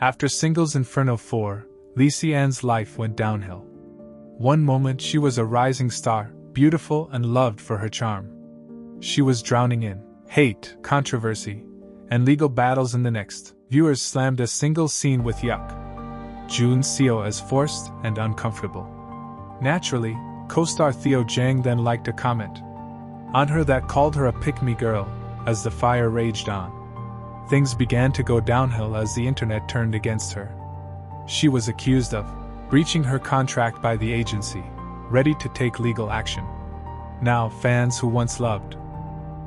After Singles Inferno 4, Lixian's life went downhill. One moment she was a rising star, beautiful and loved for her charm. She was drowning in hate, controversy, and legal battles in the next. Viewers slammed a single scene with Yuck Jun Seo as forced and uncomfortable. Naturally, co-star Theo Jang then liked a comment on her that called her a pick-me girl. As the fire raged on, things began to go downhill as the internet turned against her. She was accused of breaching her contract by the agency, ready to take legal action. Now, fans who once loved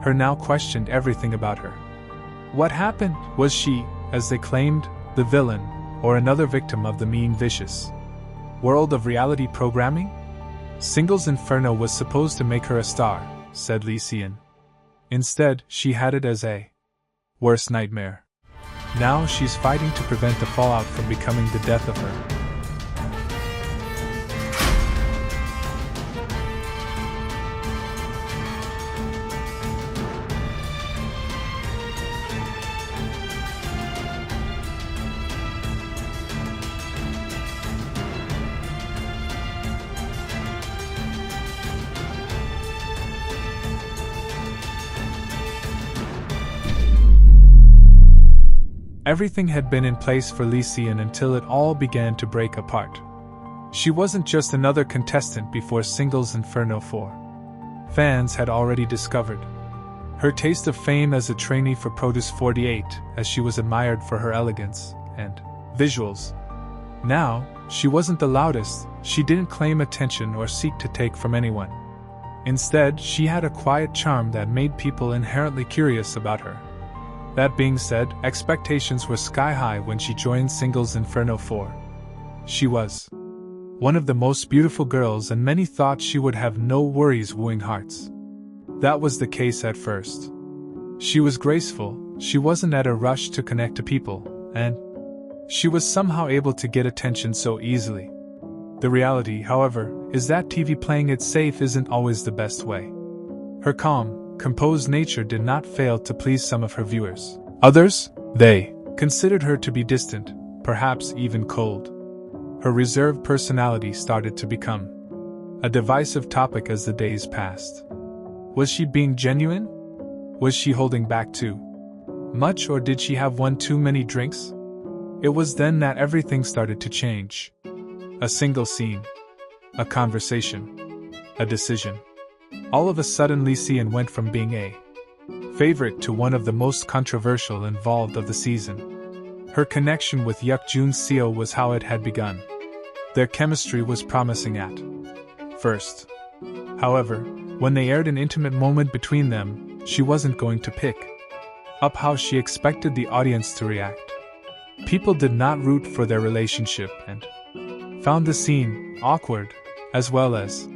her now questioned everything about her. What happened? Was she, as they claimed, the villain, or another victim of the mean, vicious world of reality programming? Singles Inferno was supposed to make her a star, said Lixian. Instead, she had it as a worst nightmare. Now she's fighting to prevent the fallout from becoming the death of her. Everything had been in place for Lixian until it all began to break apart. She wasn't just another contestant before Singles Inferno 4. Fans had already discovered her taste of fame as a trainee for Produce 48, as she was admired for her elegance and visuals. Now, she wasn't the loudest, she didn't claim attention or seek to take from anyone. Instead, she had a quiet charm that made people inherently curious about her. That being said, expectations were sky high when she joined Singles Inferno 4. She was one of the most beautiful girls, and many thought she would have no worries wooing hearts. That was the case at first. She was graceful, she wasn't at a rush to connect to people, and she was somehow able to get attention so easily. The reality, however, is that TV playing it safe isn't always the best way. Her calm, composed nature did not fail to please some of her viewers. Others, they considered her to be distant, perhaps even cold. Her reserved personality started to become a divisive topic as the days passed. Was she being genuine? Was she holding back too much, or did she have one too many drinks? It was then that everything started to change. A single scene, a conversation, a decision. All of a sudden, Lixian went from being a favorite to one of the most controversial involved of the season. Her connection with Yuck Jun Seo was how it had begun. Their chemistry was promising at first. However, when they aired an intimate moment between them, she wasn't going to pick up how she expected the audience to react. People did not root for their relationship and found the scene awkward, as well as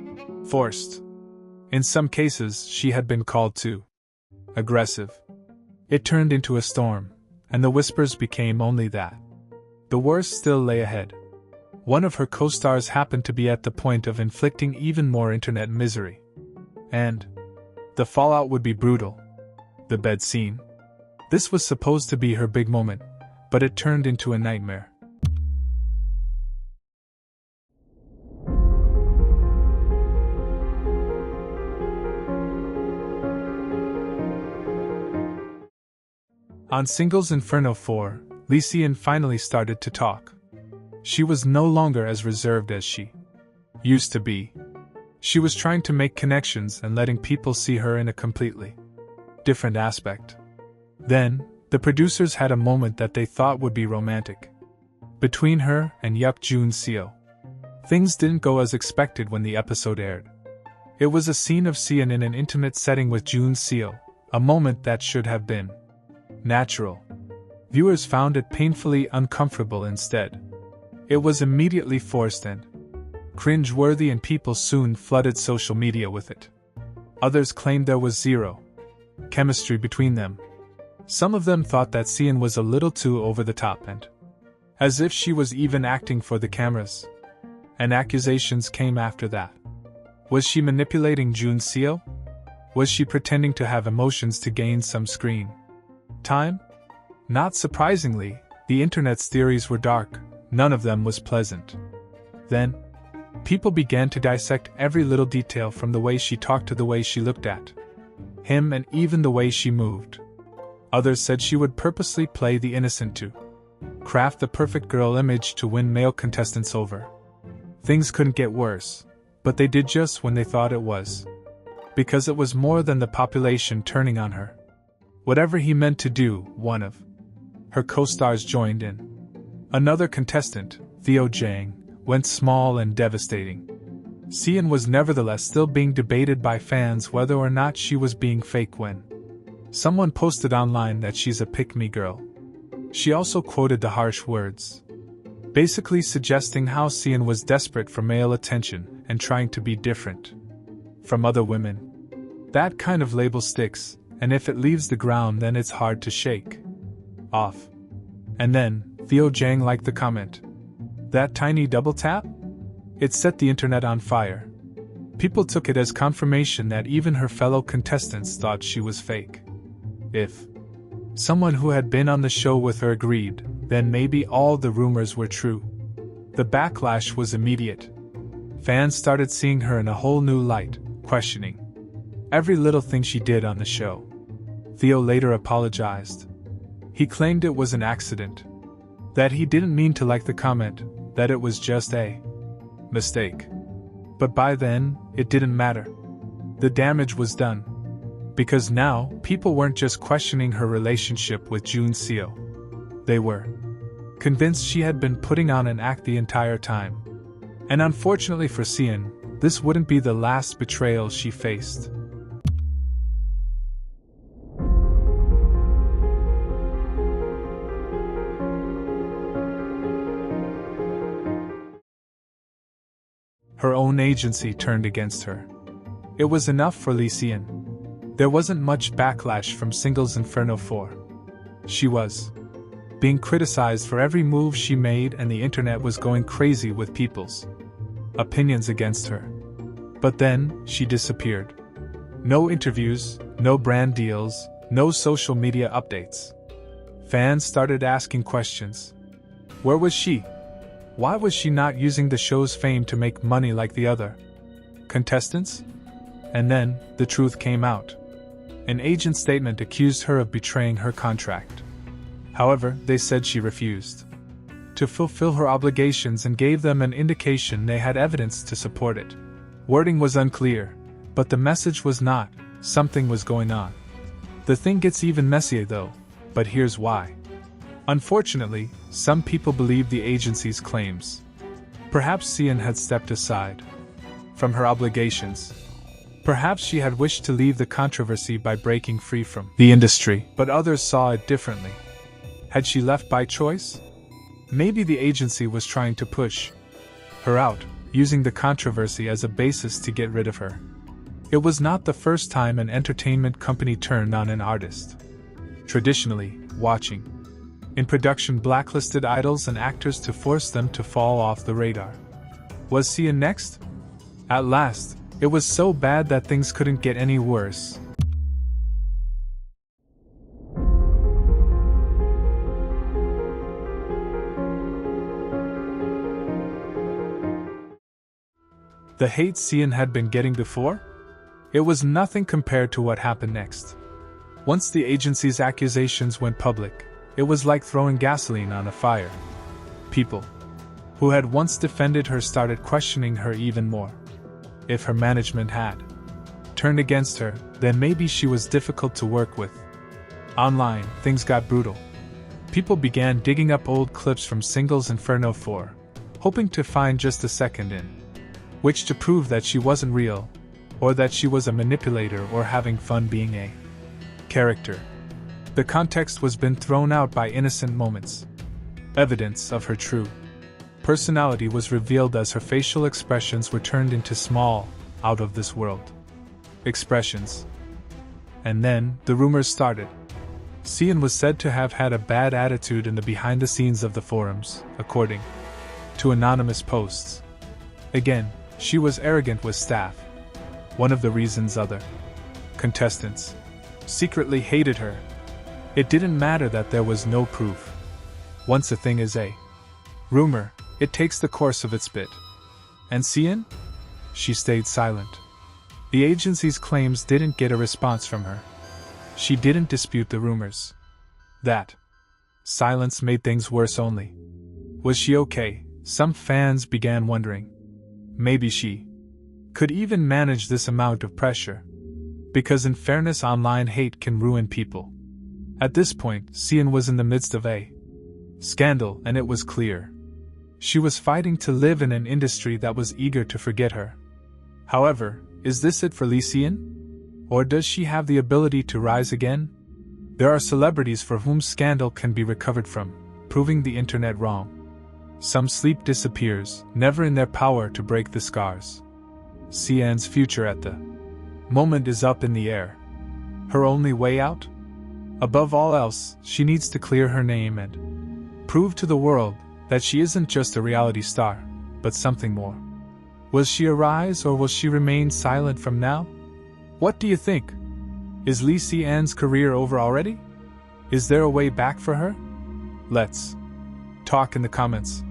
forced. In some cases, she had been called too aggressive. It turned into a storm, and the whispers became only that the worst still lay ahead. One of her co-stars happened to be at the point of inflicting even more internet misery. And the fallout would be brutal. The bed scene. This was supposed to be her big moment, but it turned into a nightmare. On Singles Inferno 4, Lixian finally started to talk. She was no longer as reserved as she used to be. She was trying to make connections and letting people see her in a completely different aspect. Then, the producers had a moment that they thought would be romantic between her and Yuck Jun Seo. Things didn't go as expected when the episode aired. It was a scene of Xian in an intimate setting with Jun Seo, a moment that should have been natural. Viewers found it painfully uncomfortable instead. It was immediately forced and cringe-worthy, and people soon flooded social media with it. Others claimed there was zero chemistry between them. Some of them thought that Xian was a little too over the top, and as if she was even acting for the cameras. And accusations came after that. Was she manipulating Jun Seo? Was she pretending to have emotions to gain some screen time? Not surprisingly, The internet's theories were dark, none of them was pleasant. Then, people began to dissect every little detail from the way she talked to the way she looked at him and even the way she moved. Others said she would purposely play the innocent to craft the perfect girl image to win male contestants over. Things couldn't get worse, but they did just when they thought it was. Because it was more than the population turning on her. Whatever he meant to do, one of her co-stars joined in. Another contestant, Theo Jang, went small and devastating. Sian was nevertheless still being debated by fans whether or not she was being fake when someone posted online that she's a pick-me girl. She also quoted the harsh words, basically suggesting how Sian was desperate for male attention and trying to be different from other women. That kind of label sticks, and if it leaves the ground then it's hard to shake off. And then, Theo Jang liked the comment. That tiny double tap? It set the internet on fire. People took it as confirmation that even her fellow contestants thought she was fake. If someone who had been on the show with her agreed, then maybe all the rumors were true. The backlash was immediate. Fans started seeing her in a whole new light, questioning every little thing she did on the show. Theo later apologized. He claimed it was an accident, that he didn't mean to like the comment, that it was just a mistake. But by then, it didn't matter. The damage was done. Because now, people weren't just questioning her relationship with Jun Seo. They were convinced she had been putting on an act the entire time. And unfortunately for Sian, this wouldn't be the last betrayal she faced. Her own agency turned against her. It was enough for Lee Sian. There wasn't much backlash from Single Inferno 4. She was being criticized for every move she made and the internet was going crazy with people's opinions against her. But then, she disappeared. No interviews, no brand deals, no social media updates. Fans started asking questions. Where was she? Why was she not using the show's fame to make money like the other contestants? And then, the truth came out. An agent statement accused her of betraying her contract. However, they said she refused to fulfill her obligations and gave them an indication they had evidence to support it. Wording was unclear, but the message was not, something was going on. The thing gets even messier though, but here's why. Unfortunately, some people believe the agency's claims. Perhaps Sian had stepped aside from her obligations. Perhaps she had wished to leave the controversy by breaking free from the industry, but others saw it differently. Had she left by choice? Maybe the agency was trying to push her out, using the controversy as a basis to get rid of her. It was not the first time an entertainment company turned on an artist. Traditionally, watching in production blacklisted idols and actors to force them to fall off the radar. Was Sian next? At last, it was so bad that things couldn't get any worse. The hate Sian had been getting before? It was nothing compared to what happened next. Once the agency's accusations went public, it was like throwing gasoline on a fire. People who had once defended her started questioning her even more. If her management had turned against her, then maybe she was difficult to work with. Online, things got brutal. People began digging up old clips from Single Inferno 4, hoping to find just a second in which to prove that she wasn't real, or that she was a manipulator or having fun being a character. The context was been thrown out by innocent moments. Evidence of her true personality was revealed as her facial expressions were turned into small, out-of-this-world expressions. And then, the rumors started. Sian was said to have had a bad attitude in the behind-the-scenes of the forums, according to anonymous posts. Again, she was arrogant with staff. One of the reasons other contestants secretly hated her. It didn't matter that there was no proof. Once a thing is a rumor, it takes the course of its bit. And Cian? She stayed silent. The agency's claims didn't get a response from her. She didn't dispute the rumors. That silence made things worse only. Was she okay? Some fans began wondering. Maybe she could even manage this amount of pressure. Because in fairness, online hate can ruin people. At this point, Cian was in the midst of a scandal, and it was clear. She was fighting to live in an industry that was eager to forget her. However, is this it for Cian? Or does she have the ability to rise again? There are celebrities for whom scandal can be recovered from, proving the internet wrong. Some sleep disappears, never in their power to break the scars. Cian's future at the moment is up in the air. Her only way out? Above all else, she needs to clear her name and prove to the world that she isn't just a reality star, but something more. Will she arise or will she remain silent from now? What do you think? Is Cian's career over already? Is there a way back for her? Let's talk in the comments.